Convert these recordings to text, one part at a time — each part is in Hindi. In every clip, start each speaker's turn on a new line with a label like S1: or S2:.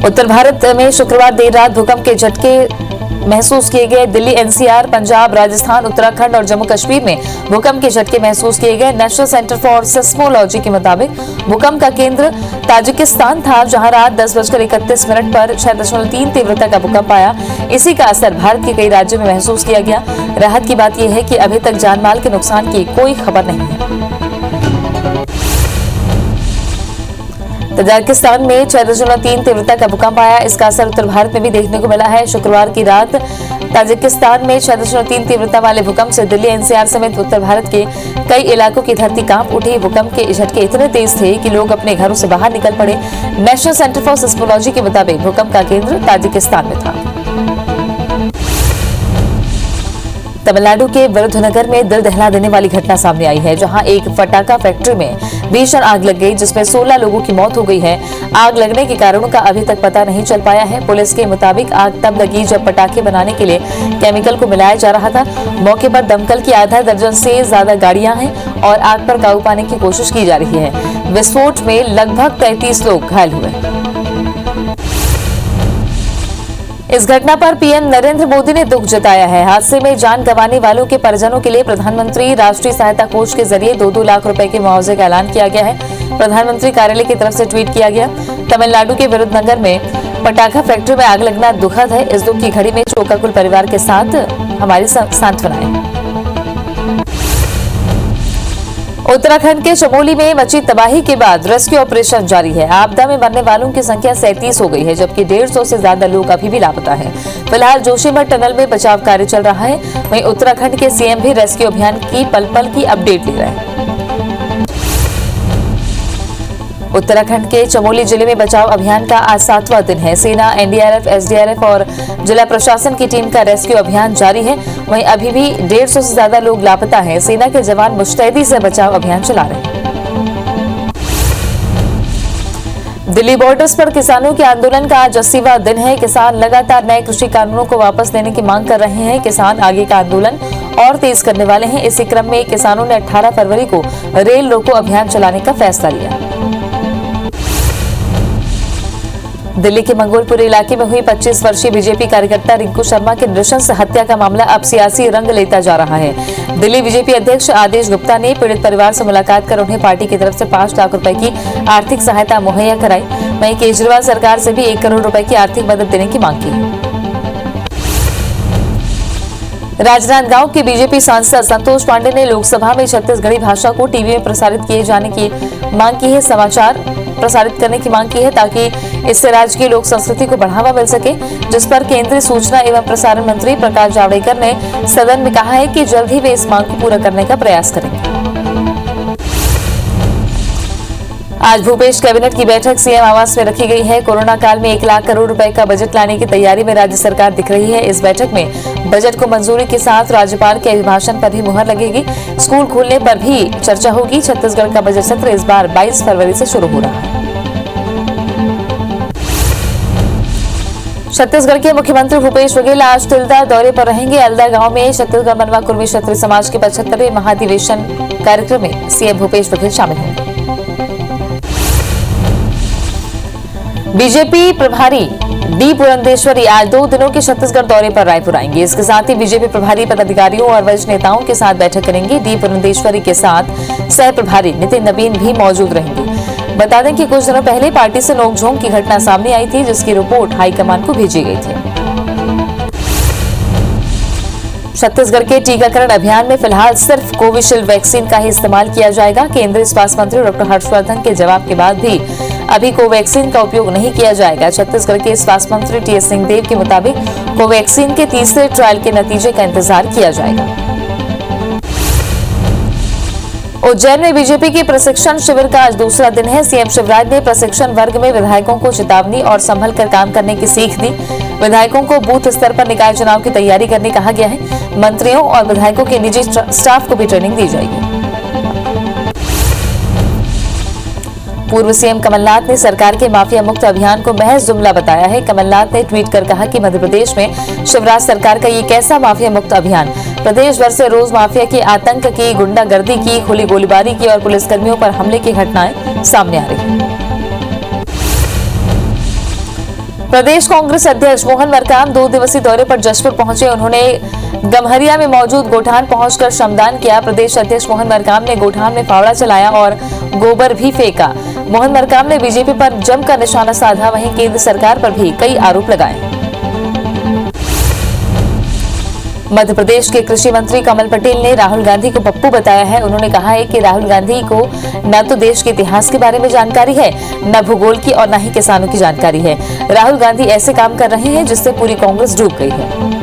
S1: उत्तर भारत में शुक्रवार देर रात भूकंप के झटके महसूस किए गए। दिल्ली, एनसीआर, पंजाब, राजस्थान, उत्तराखंड और जम्मू कश्मीर में भूकंप के झटके महसूस किए गए। नेशनल सेंटर फॉर सिस्मोलॉजी के मुताबिक भूकंप का केंद्र ताजिकिस्तान था, जहां रात 10:31 पर 6.3 तीव्रता का भूकंप आया। इसी का असर भारत के कई राज्यों में महसूस किया गया। राहत की बात यह है कि अभी तक जानमाल के नुकसान की कोई खबर नहीं है। ताजिकिस्तान में 6.3 तीव्रता का भूकंप आया। इसका असर उत्तर भारत में भी देखने को मिला है। शुक्रवार की रात ताजिकिस्तान में 6.3 तीव्रता वाले भूकंप से दिल्ली, एनसीआर समेत उत्तर भारत के कई इलाकों की धरती कांप उठी। भूकंप के झटके इतने तेज थे कि लोग अपने घरों से बाहर निकल पड़े। नेशनल सेंटर फॉर सिस्मोलॉजी के मुताबिक भूकंप का केंद्र ताजिकिस्तान में था। तमिलनाडु के विरुधुनगर में दिल दहला देने वाली घटना सामने आई है, जहां एक पटाखा फैक्ट्री में भीषण आग लग गई, जिसमें 16 लोगों की मौत हो गई है। आग लगने के कारणों का अभी तक पता नहीं चल पाया है। पुलिस के मुताबिक आग तब लगी जब पटाखे बनाने के लिए केमिकल को मिलाया जा रहा था। मौके पर दमकल की आधा दर्जन से ज्यादा गाड़ियां हैं और आग पर काबू पाने की कोशिश की जा रही है। विस्फोट में लगभग 33 लोग घायल हुए। इस घटना पर पीएम नरेंद्र मोदी ने दुख जताया है। हादसे में जान गंवाने वालों के परिजनों के लिए प्रधानमंत्री राष्ट्रीय सहायता कोष के जरिए 2-2 लाख रुपए के मुआवजे का ऐलान किया गया है। प्रधानमंत्री कार्यालय की तरफ से ट्वीट किया गया। तमिलनाडु के विरुधनगर में पटाखा फैक्ट्री में आग लगना दुखद है। इस दुख की घड़ी में शोकाकुल परिवार के साथ हमारी सांत्वनाएं। उत्तराखंड के चमोली में मची तबाही के बाद रेस्क्यू ऑपरेशन जारी है। आपदा में मरने वालों की संख्या 37 हो गई है, जबकि 150 से ज्यादा लोग अभी भी लापता हैं। फिलहाल जोशीमठ टनल में बचाव कार्य चल रहा है। वहीं उत्तराखंड के सीएम भी रेस्क्यू अभियान की पल-पल की अपडेट ले रहे हैं। उत्तराखंड के चमोली जिले में बचाव अभियान का आज 7वां दिन है। सेना, एनडीआरएफ, एसडीआरएफ और जिला प्रशासन की टीम का रेस्क्यू अभियान जारी है। वहीं अभी भी 150 से ज्यादा लोग लापता हैं। सेना के जवान मुस्तैदी से बचाव अभियान चला रहे हैं। दिल्ली बॉर्डर्स पर किसानों के आंदोलन का आज 80वां दिन है। किसान लगातार नए कृषि कानूनों को वापस लेने की मांग कर रहे हैं। किसान आगे का आंदोलन और तेज करने वाले हैं। इसी क्रम में किसानों ने 18 फरवरी को रेल रोको अभियान चलाने का फैसला लिया। दिल्ली के मंगोलपुर इलाके में हुई 25 वर्षीय बीजेपी कार्यकर्ता रिंकू शर्मा की नृशंस हत्या का मामला अब सियासी रंग लेता जा रहा है। दिल्ली बीजेपी अध्यक्ष आदेश गुप्ता ने पीड़ित परिवार से मुलाकात कर उन्हें पार्टी की तरफ से 5 लाख रुपए की आर्थिक सहायता मुहैया कराई। वहीं केजरीवाल सरकार से भी 1 करोड़ रुपए की आर्थिक मदद देने की मांग की। राजनांदगांव के बीजेपी सांसद संतोष पांडे ने लोकसभा में छत्तीसगढ़ी भाषा को टीवी में प्रसारित किए जाने की मांग की है। समाचार प्रसारित करने की मांग की है ताकि इससे राज्य की लोक संस्कृति को बढ़ावा मिल सके, जिस पर केंद्रीय सूचना एवं प्रसारण मंत्री प्रकाश जावड़ेकर ने सदन में कहा है कि जल्द ही वे इस मांग को पूरा करने का प्रयास करेंगे। आज भूपेश कैबिनेट की बैठक सीएम आवास में रखी गई है। कोरोना काल में 1 लाख करोड़ रुपए का बजट लाने की तैयारी में राज्य सरकार दिख रही है। इस बैठक में बजट को मंजूरी के साथ राज्यपाल के अभिभाषण पर भी मुहर लगेगी। स्कूल खोलने पर भी चर्चा होगी। छत्तीसगढ़ का बजट सत्र इस बार 22 फरवरी से शुरू हो रहा है। छत्तीसगढ़ के मुख्यमंत्री भूपेश बघेल आज तिल्दा दौरे पर रहेंगे। अलदा गांव में छत्तीसगढ़ मनवा कुर्मी क्षत्रिय समाज के 75वें महाधिवेशन कार्यक्रम में सीएम भूपेश बघेल शामिल होंगे। बीजेपी प्रभारी डी पुरंदेश्वरी आज 2 दिनों के छत्तीसगढ़ दौरे पर रायपुर आएंगे। इसके साथ ही बीजेपी प्रभारी पदाधिकारियों और वरिष्ठ नेताओं के साथ बैठक करेंगे। डी पुरंदेश्वरी के साथ सह प्रभारी नितिन नवीन भी मौजूद रहेंगे। बता दें कि कुछ दिनों पहले पार्टी से नोकझोंक की घटना सामने आई थी, जिसकी रिपोर्ट हाईकमान को भेजी गई थी। छत्तीसगढ़ के टीकाकरण अभियान में फिलहाल सिर्फ कोविशील्ड वैक्सीन का ही इस्तेमाल किया जाएगा। केंद्रीय स्वास्थ्य मंत्री डॉक्टर हर्षवर्धन के जवाब के बाद भी अभी कोवैक्सीन का उपयोग नहीं किया जाएगा। छत्तीसगढ़ के स्वास्थ्य मंत्री टी.एस. सिंहदेव के मुताबिक कोवैक्सीन के तीसरे ट्रायल के नतीजे का इंतजार किया जाएगा। उज्जैन में बीजेपी के प्रशिक्षण शिविर का आज दूसरा दिन है। सीएम शिवराज ने प्रशिक्षण वर्ग में विधायकों को चेतावनी और संभल कर काम करने की सीख दी। विधायकों को बूथ स्तर पर निकाय चुनाव की तैयारी करने कहा गया है। मंत्रियों और विधायकों के निजी स्टाफ को भी ट्रेनिंग दी जाएगी। पूर्व सीएम कमलनाथ ने सरकार के माफिया मुक्त अभियान को महज जुमला बताया है। कमलनाथ ने ट्वीट कर कहा कि मध्य प्रदेश में शिवराज सरकार का ये कैसा माफिया मुक्त अभियान। प्रदेश भर से रोज माफिया के आतंक की, गुंडागर्दी की, खुली गोलीबारी की और पुलिसकर्मियों पर हमले की घटनाएं सामने आ रही हैं। प्रदेश कांग्रेस अध्यक्ष मोहन मरकाम 2 दिवसीय दौरे पर जशपुर पहुंचे। उन्होंने गम्हरिया में मौजूद गोठान पहुंचकर श्रमदान किया। प्रदेश अध्यक्ष मोहन मरकाम ने गोठान में फावड़ा चलाया और गोबर भी फेंका। मोहन मरकाम ने बीजेपी पर जमकर निशाना साधा, वहीं केंद्र सरकार पर भी कई आरोप लगाए। मध्य प्रदेश के कृषि मंत्री कमल पटेल ने राहुल गांधी को पप्पू बताया है। उन्होंने कहा है कि राहुल गांधी को न तो देश के इतिहास के बारे में जानकारी है, न भूगोल की और न ही किसानों की जानकारी है। राहुल गांधी ऐसे काम कर रहे हैं जिससे पूरी कांग्रेस डूब गई है।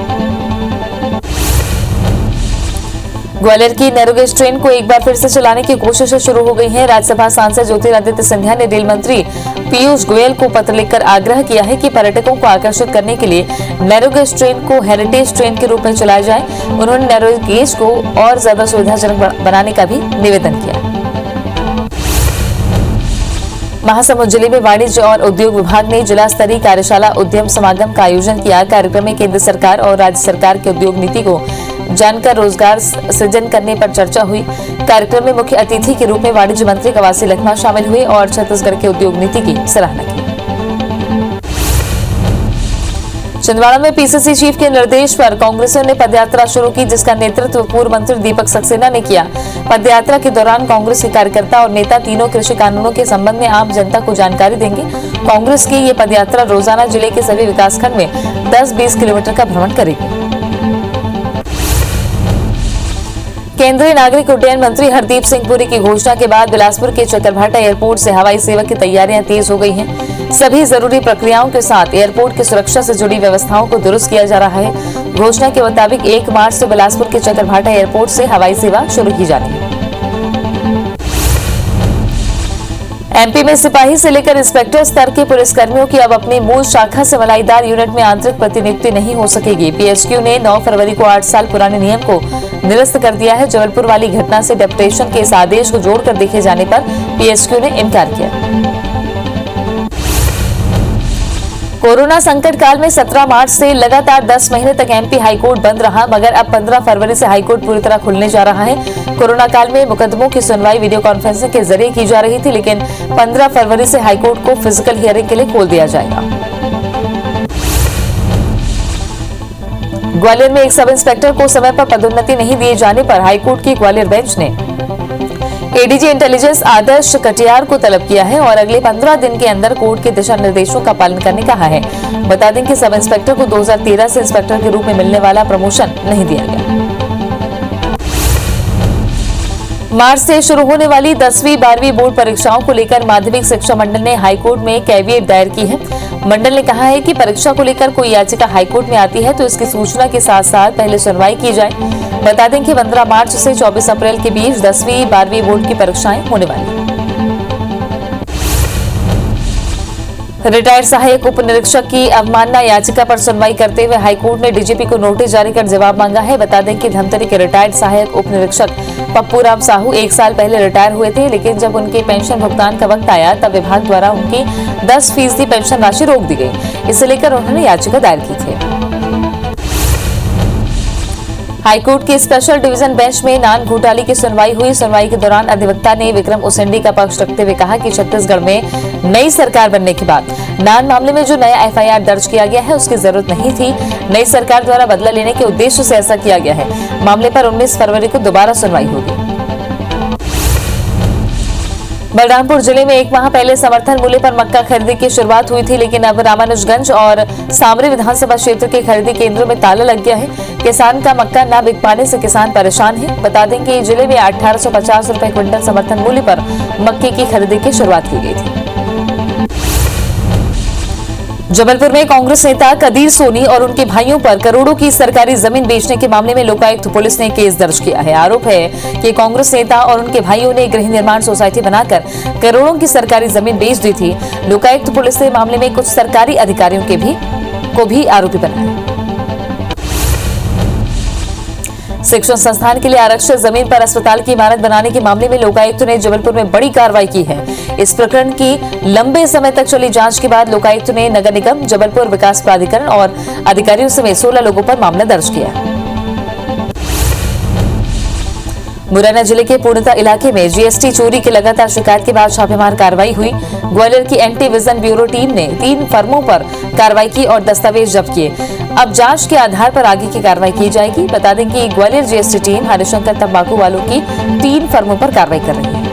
S1: ग्वालियर की नैरोगेज ट्रेन को एक बार फिर से चलाने की कोशिशें शुरू हो गई हैं। राज्यसभा सांसद ज्योतिरादित्य सिंधिया ने रेल मंत्री पीयूष गोयल को पत्र लिखकर आग्रह किया है कि पर्यटकों को आकर्षित करने के लिए नैरोगेज ट्रेन को हेरिटेज ट्रेन के रूप में चलाया जाए। उन्होंने नैरोगेज को और ज्यादा सुविधाजनक बनाने का भी निवेदन किया। महासमुंद जिले में वाणिज्य और उद्योग विभाग ने जिला स्तरीय कार्यशाला उद्यम समागम का आयोजन किया। कार्यक्रम में केंद्र सरकार और राज्य सरकार की उद्योग नीति को जानकर रोजगार सृजन करने पर चर्चा हुई। कार्यक्रम में मुख्य अतिथि के रूप में वाणिज्य मंत्री कवासी लखमा शामिल हुए और छत्तीसगढ़ के उद्योग नीति की सराहना की। छिंदवाड़ा में पीसीसी चीफ के निर्देश पर कांग्रेसियों ने पदयात्रा शुरू की, जिसका नेतृत्व पूर्व मंत्री दीपक सक्सेना ने किया। पदयात्रा के दौरान कांग्रेस के कार्यकर्ता और नेता तीनों कृषि कानूनों के संबंध में आम जनता को जानकारी देंगे। कांग्रेस की ये पदयात्रा रोजाना जिले के सभी विकासखंड में 10-20 किलोमीटर का भ्रमण करेगी। केंद्रीय नागरिक उड्डयन मंत्री हरदीप सिंह पुरी की घोषणा के बाद बिलासपुर के चकरभाटा एयरपोर्ट से हवाई सेवा की तैयारियां तेज हो गई हैं। सभी जरूरी प्रक्रियाओं के साथ एयरपोर्ट की सुरक्षा से जुड़ी व्यवस्थाओं को दुरुस्त किया जा रहा है। घोषणा के मुताबिक 1 मार्च से बिलासपुर के चकरभाटा एयरपोर्ट से हवाई सेवा शुरू की जानी है। एमपी में सिपाही से लेकर इंस्पेक्टर स्तर के पुलिसकर्मियों की अब अपनी मूल शाखा से मलाईदार यूनिट में आंतरिक प्रतिनियुक्ति नहीं हो सकेगी। पीएसक्यू ने 9 फरवरी को 8 साल पुराने नियम को निरस्त कर दिया है। जबलपुर वाली घटना से डेपुटेशन के इस आदेश को जोड़कर देखे जाने पर पीएसक्यू ने इनकार किया। कोरोना संकट काल में 17 मार्च से लगातार 10 महीने तक एमपी हाईकोर्ट बंद रहा, मगर अब 15 फरवरी से हाईकोर्ट पूरी तरह खुलने जा रहा है। कोरोना काल में मुकदमों की सुनवाई वीडियो कॉन्फ्रेंसिंग के जरिए की जा रही थी, लेकिन 15 फरवरी से हाईकोर्ट को फिजिकल हियरिंग के लिए खोल दिया जाएगा। ग्वालियर में एक सब इंस्पेक्टर को समय पर पदोन्नति नहीं दिए जाने पर हाईकोर्ट की ग्वालियर बेंच ने एडीजी इंटेलिजेंस आदर्श कटियार को तलब किया है और अगले 15 दिन के अंदर कोर्ट के दिशा निर्देशों का पालन करने कहा है। बता दें कि सब इंस्पेक्टर को 2013 से इंस्पेक्टर के रूप में मिलने वाला प्रमोशन नहीं दिया गया। मार्च से शुरू होने वाली 10वीं 12वीं बोर्ड परीक्षाओं को लेकर माध्यमिक शिक्षा मंडल ने हाईकोर्ट में कैविएट दायर की है। मंडल ने कहा है कि परीक्षा को लेकर कोई याचिका हाईकोर्ट में आती है तो इसकी सूचना के साथ साथ पहले सुनवाई की जाए। बता दें कि 15 मार्च से 24 अप्रैल के बीच 10वीं 12वीं बोर्ड की परीक्षाएं होने वाली हैं। रिटायर्ड सहायक उप निरीक्षक की अवमानना याचिका पर सुनवाई करते हुए हाईकोर्ट ने डीजीपी को नोटिस जारी कर जवाब मांगा है। बता दें कि धमतरी के रिटायर्ड सहायक उप निरीक्षक पप्पू राम साहू 1 साल पहले रिटायर हुए थे, लेकिन जब उनके पेंशन भुगतान का वक्त आया तब विभाग द्वारा उनकी 10% पेंशन राशि रोक दी गई। इसे लेकर उन्होंने याचिका दायर की थी। हाईकोर्ट की स्पेशल डिवीजन बेंच में नान घोटाले की सुनवाई हुई। सुनवाई के दौरान अधिवक्ता ने विक्रम उसेंडी का पक्ष रखते हुए कहा कि छत्तीसगढ़ में नई सरकार बनने के बाद नान मामले में जो नया एफआईआर दर्ज किया गया है उसकी जरूरत नहीं थी। नई सरकार द्वारा बदला लेने के उद्देश्य से ऐसा किया गया है। मामले पर 19 फरवरी को दोबारा सुनवाई होगी। बलरामपुर जिले में 1 माह पहले समर्थन मूल्य पर मक्का खरीदी की शुरुआत हुई थी, लेकिन अब रामानुजगंज और सामरी विधानसभा क्षेत्र के खरीदी केंद्रों में ताला लग गया है। किसान का मक्का न बिक पाने से किसान परेशान है। बता दें कि जिले में 1850 रुपए क्विंटल समर्थन मूल्य पर मक्के की खरीदी की शुरुआत की गई थी। जबलपुर में कांग्रेस नेता कदीर सोनी और उनके भाइयों पर करोड़ों की सरकारी जमीन बेचने के मामले में लोकायुक्त पुलिस ने केस दर्ज किया है। आरोप है कि कांग्रेस नेता और उनके भाइयों ने गृह निर्माण सोसाइटी बनाकर करोड़ों की सरकारी जमीन बेच दी थी। लोकायुक्त पुलिस ने मामले में कुछ सरकारी अधिकारियों को भी आरोपी बनाया। शिक्षण संस्थान के लिए आरक्षित जमीन पर अस्पताल की इमारत बनाने के मामले में लोकायुक्त ने जबलपुर में बड़ी कार्रवाई की है। इस प्रकरण की लंबे समय तक चली जांच के बाद लोकायुक्त ने नगर निगम, जबलपुर विकास प्राधिकरण और अधिकारियों समेत 16 लोगों पर मामला दर्ज किया। मुरैना जिले के पूर्णता इलाके में जीएसटी चोरी की लगातार शिकायत के बाद छापेमार कार्रवाई हुई। ग्वालियर की एंटी विजन ब्यूरो टीम ने 3 फर्मों पर कार्रवाई की और दस्तावेज जब्त किए। अब जांच के आधार पर आगे की कार्रवाई की जाएगी। बता दें कि ग्वालियर जीएसटी टीम हरिशंकर तंबाकू वालों की 3 फर्मों पर कार्रवाई कर रही है।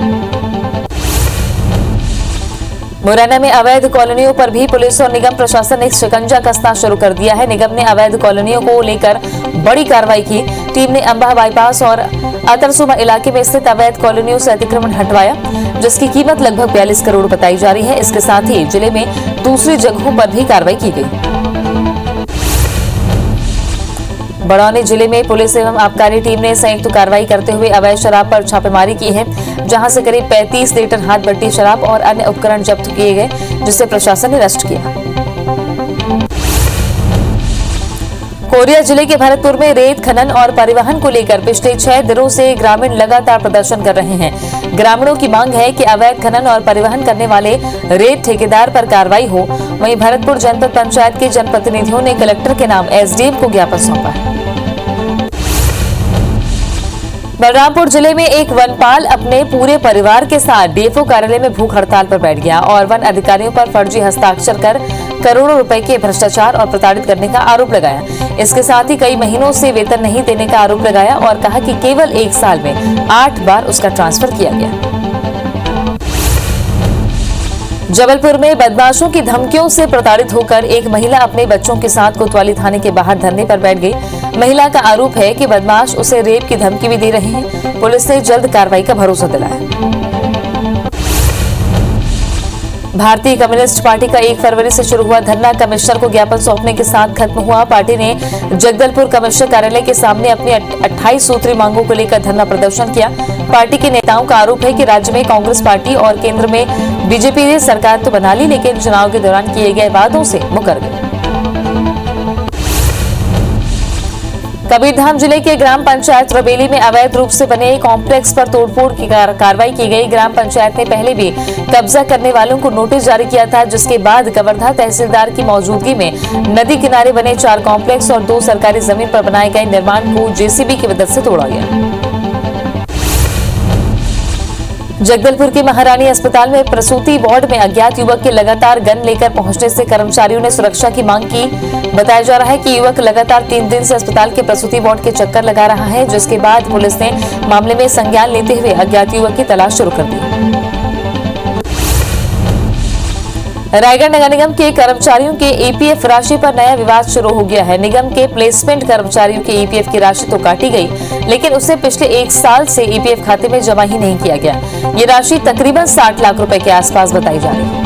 S1: मुरैना में अवैध कॉलोनियों पर भी पुलिस और निगम प्रशासन ने शिकंजा कसना शुरू कर दिया है। निगम ने अवैध कॉलोनियों को लेकर बड़ी कार्रवाई की। टीम ने अंबा बाईपास और अतरसुमा इलाके में स्थित अवैध कॉलोनियों से अतिक्रमण हटवाया, जिसकी कीमत लगभग 42 करोड़ बताई जा रही है। इसके साथ ही जिले में दूसरी जगहों पर भी कार्रवाई की गई। बड़ौनी जिले में पुलिस एवं आबकारी टीम ने संयुक्त कार्रवाई करते हुए अवैध शराब पर छापेमारी की है, जहां से करीब 35 लीटर हाथ भट्टी शराब और अन्य उपकरण जब्त किए गए, जिसे प्रशासन ने नष्ट किया। कोरिया जिले के भरतपुर में रेत खनन और परिवहन को लेकर पिछले 6 दिनों से ग्रामीण लगातार प्रदर्शन कर रहे हैं। ग्रामीणों की मांग है कि अवैध खनन और परिवहन करने वाले रेत ठेकेदार पर कार्रवाई हो। वहीं भरतपुर जनपद पंचायत के जनप्रतिनिधियों ने कलेक्टर के नाम एसडीएम को ज्ञापन सौंपा है। बलरामपुर जिले में एक वनपाल अपने पूरे परिवार के साथ डीएफओ कार्यालय में भूख हड़ताल पर बैठ गया और वन अधिकारियों पर फर्जी हस्ताक्षर कर करोड़ों रुपए के भ्रष्टाचार और प्रताड़ित करने का आरोप लगाया। इसके साथ ही कई महीनों से वेतन नहीं देने का आरोप लगाया और कहा कि केवल 1 साल में 8 बार उसका ट्रांसफर किया गया। जबलपुर में बदमाशों की धमकियों से प्रताड़ित होकर एक महिला अपने बच्चों के साथ कोतवाली थाने के बाहर धरने पर बैठ गई। महिला का आरोप है कि बदमाश उसे रेप की धमकी भी दे रहे हैं। पुलिस ने जल्द कार्रवाई का भरोसा दिलाया। भारतीय कम्युनिस्ट पार्टी का 1 फरवरी से शुरू हुआ धरना कमिश्नर को ज्ञापन सौंपने के साथ खत्म हुआ। पार्टी ने जगदलपुर कमिश्नर कार्यालय के सामने अपनी 28 सूत्री मांगों को लेकर धरना प्रदर्शन किया। पार्टी के नेताओं का आरोप है कि राज्य में कांग्रेस पार्टी और केंद्र में बीजेपी ने सरकार तो बना ली, लेकिन चुनाव के दौरान किए गए वादों से मुकर गए। कबीरधाम जिले के ग्राम पंचायत रबेली में अवैध रूप से बने कॉम्प्लेक्स पर तोड़फोड़ की कार्रवाई की गई। ग्राम पंचायत ने पहले भी कब्जा करने वालों को नोटिस जारी किया था, जिसके बाद कवर्धा तहसीलदार की मौजूदगी में नदी किनारे बने 4 कॉम्प्लेक्स और 2 सरकारी जमीन पर बनाए गए निर्माण को जेसीबी की मदद से तोड़ा गया। जगदलपुर के महारानी अस्पताल में प्रसूति वार्ड में अज्ञात युवक के लगातार गन लेकर पहुंचने से कर्मचारियों ने सुरक्षा की मांग की। बताया जा रहा है कि युवक लगातार 3 दिन से अस्पताल के प्रसूति वार्ड के चक्कर लगा रहा है, जिसके बाद पुलिस ने मामले में संज्ञान लेते हुए अज्ञात युवक की तलाश शुरू कर दी। रायगढ़ नगर निगम के कर्मचारियों के ईपीएफ राशि पर नया विवाद शुरू हो गया है। निगम के प्लेसमेंट कर्मचारियों के ईपीएफ की राशि तो काटी गई, लेकिन उसे पिछले 1 साल से ईपीएफ खाते में जमा ही नहीं किया गया। ये राशि तकरीबन 60 लाख रुपए के आसपास बताई जा रही है।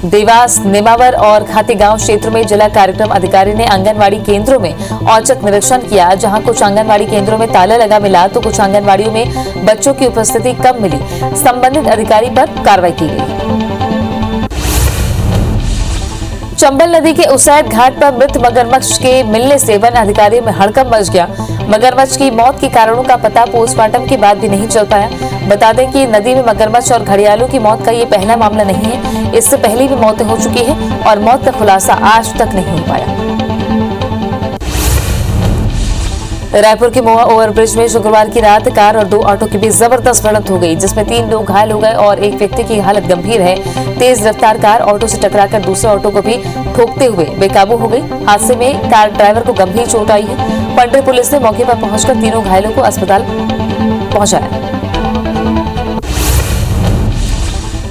S1: देवास, नेमावर और खातेगांव क्षेत्र में जिला कार्यक्रम अधिकारी ने आंगनवाड़ी केंद्रों में औचक निरीक्षण किया। जहां कुछ आंगनवाड़ी केंद्रों में ताला लगा मिला तो कुछ आंगनवाड़ियों में बच्चों की उपस्थिति कम मिली। संबंधित अधिकारी पर कार्रवाई की गई। चंबल नदी के उसैद घाट पर मृत मगरमच्छ के मिलने से वन अधिकारियों में हड़कंप मच गया। मगरमच्छ की मौत के कारणों का पता पोस्टमार्टम के बाद भी नहीं चल पाया। बता दें कि नदी में मगरमच्छ और घड़ियालों की मौत का ये पहला मामला नहीं है। इससे पहले भी मौतें हो चुकी है और मौत का खुलासा आज तक नहीं हो पाया। रायपुर के मोहा ओवरब्रिज में शुक्रवार की रात कार और 2 ऑटो के बीच जबरदस्त भिड़ंत हो गई, जिसमें 3 लोग घायल हो गए और एक व्यक्ति की हालत गंभीर है। तेज रफ्तार कार ऑटो से टकराकर दूसरे ऑटो को भी ठोकते हुए बेकाबू हो गई। हादसे में कार ड्राइवर को गंभीर चोट आई है। पंडरी पुलिस ने मौके पर पहुंचकर तीनों घायलों को अस्पताल पहुंचाया।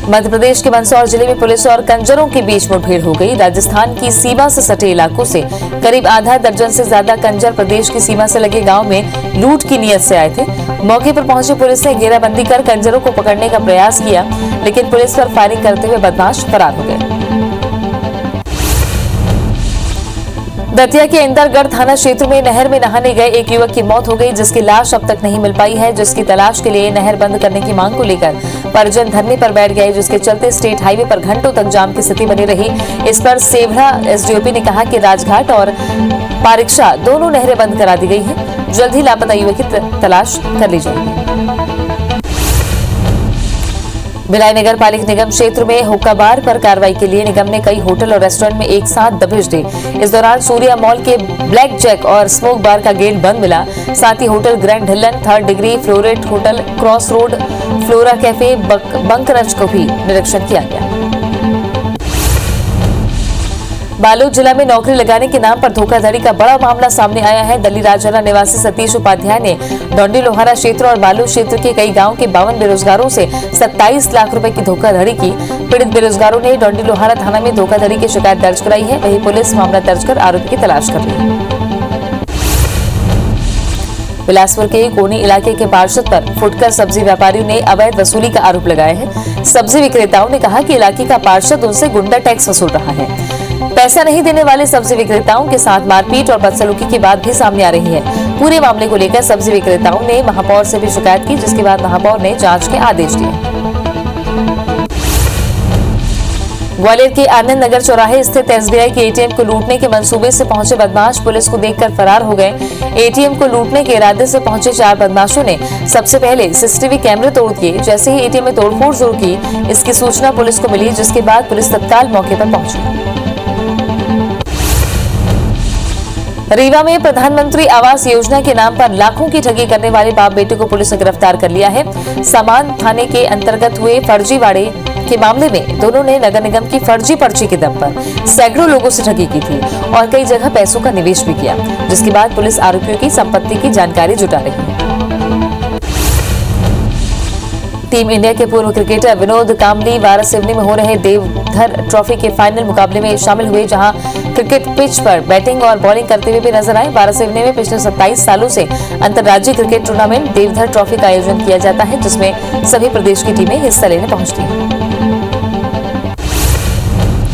S1: मध्य प्रदेश के मंदसौर जिले में पुलिस और कंजरों के बीच मुठभेड़ हो गई। राजस्थान की सीमा से सटे इलाकों से करीब आधा दर्जन से ज्यादा कंजर प्रदेश की सीमा से लगे गांव में लूट की नीयत से आए थे। मौके पर पहुंची पुलिस ने घेराबंदी कर कंजरों को पकड़ने का प्रयास किया, लेकिन पुलिस पर फायरिंग करते हुए बदमाश फरार हो गए। दतिया के इंदरगढ़ थाना क्षेत्र में नहर में नहाने गए एक युवक की मौत हो गई, जिसकी लाश अब तक नहीं मिल पाई है। जिसकी तलाश के लिए नहर बंद करने की मांग को लेकर परिजन धरने पर बैठ गए, जिसके चलते स्टेट हाईवे पर घंटों तक जाम की स्थिति बनी रही। इस पर सेवढ़ा एसडीओपी ने कहा कि राजघाट और पारिक्षा दोनों नहरें बंद करा दी गई हैं। जल्द ही लापता युवक की तलाश कर ली जाएगी। भिलाई नगर पालिक निगम क्षेत्र में हुक्का बार पर कार्रवाई के लिए निगम ने कई होटल और रेस्टोरेंट में एक साथ दबिश दी। इस दौरान सूर्या मॉल के ब्लैक जैक और स्मोक बार का गेट बंद मिला। साथ ही होटल ग्रैंड हिलन, Third Degree, Floret hotel, Cross Road, Flora Cafe, बंकरज को भी निरीक्षण किया गया। बालोद जिला में नौकरी लगाने के नाम पर धोखाधड़ी का बड़ा मामला सामने आया है। दल्ली राजहरा निवासी सतीश उपाध्याय ने डोंडी लोहारा क्षेत्र और बालोद क्षेत्र के कई गांव के 52 बेरोजगारों से 27 लाख रुपए की धोखाधड़ी की। पीड़ित बेरोजगारों ने डोंडी लोहारा थाना में धोखाधड़ी की शिकायत दर्ज कराई है। वहीं पुलिस मामला दर्ज कर आरोपी की तलाश कर रही है। बिलासपुर के कोनी इलाके के पार्षद पर फुटकर सब्जी व्यापारियों ने अवैध वसूली का आरोप लगाया है। सब्जी विक्रेताओं ने कहा कि इलाके का पार्षद उनसे गुंडा टैक्स वसूल रहा है। पैसा नहीं देने वाले सब्जी विक्रेताओं के साथ मारपीट और बदसलूकी की बात भी सामने आ रही है। पूरे मामले को लेकर सब्जी विक्रेताओं ने महापौर से भी शिकायत की, जिसके बाद महापौर ने जांच के आदेश दिए। ग्वालियर के आनंद नगर चौराहे स्थित एसबीआई के एटीएम को लूटने के मंसूबे से पहुंचे बदमाश पुलिस को देखकर फरार हो गए। एटीएम को लूटने के इरादे से पहुंचे 4 बदमाशों ने सबसे पहले सीसीटीवी कैमरे तोड़ दिए। जैसे ही एटीएम में तोड़फोड़ शुरू की, इसकी सूचना पुलिस को मिली, जिसके बाद पुलिस तत्काल मौके पर पहुंची। रीवा में प्रधानमंत्री आवास योजना के नाम पर लाखों की ठगी करने वाले बाप बेटे को पुलिस ने गिरफ्तार कर लिया है। सामान थाने के अंतर्गत हुए फर्जीवाड़े के मामले में दोनों ने नगर निगम की फर्जी पर्ची के दम पर सैकड़ों लोगों से ठगी की थी और कई जगह पैसों का निवेश भी किया, जिसके बाद पुलिस आरोपियों की संपत्ति की जानकारी जुटा रही है। टीम इंडिया के पूर्व क्रिकेटर विनोद कांबली वारासिवनी में हो रहे देवधर ट्रॉफी के फाइनल मुकाबले में शामिल हुए, जहां क्रिकेट पिच पर बैटिंग और बॉलिंग करते हुए भी नजर आए। वारासिवनी में पिछले 27 सालों से अंतर्राज्यीय क्रिकेट टूर्नामेंट देवधर ट्रॉफी का आयोजन किया जाता है, जिसमें सभी प्रदेश की टीमें हिस्सा लेने पहुंचती हैं।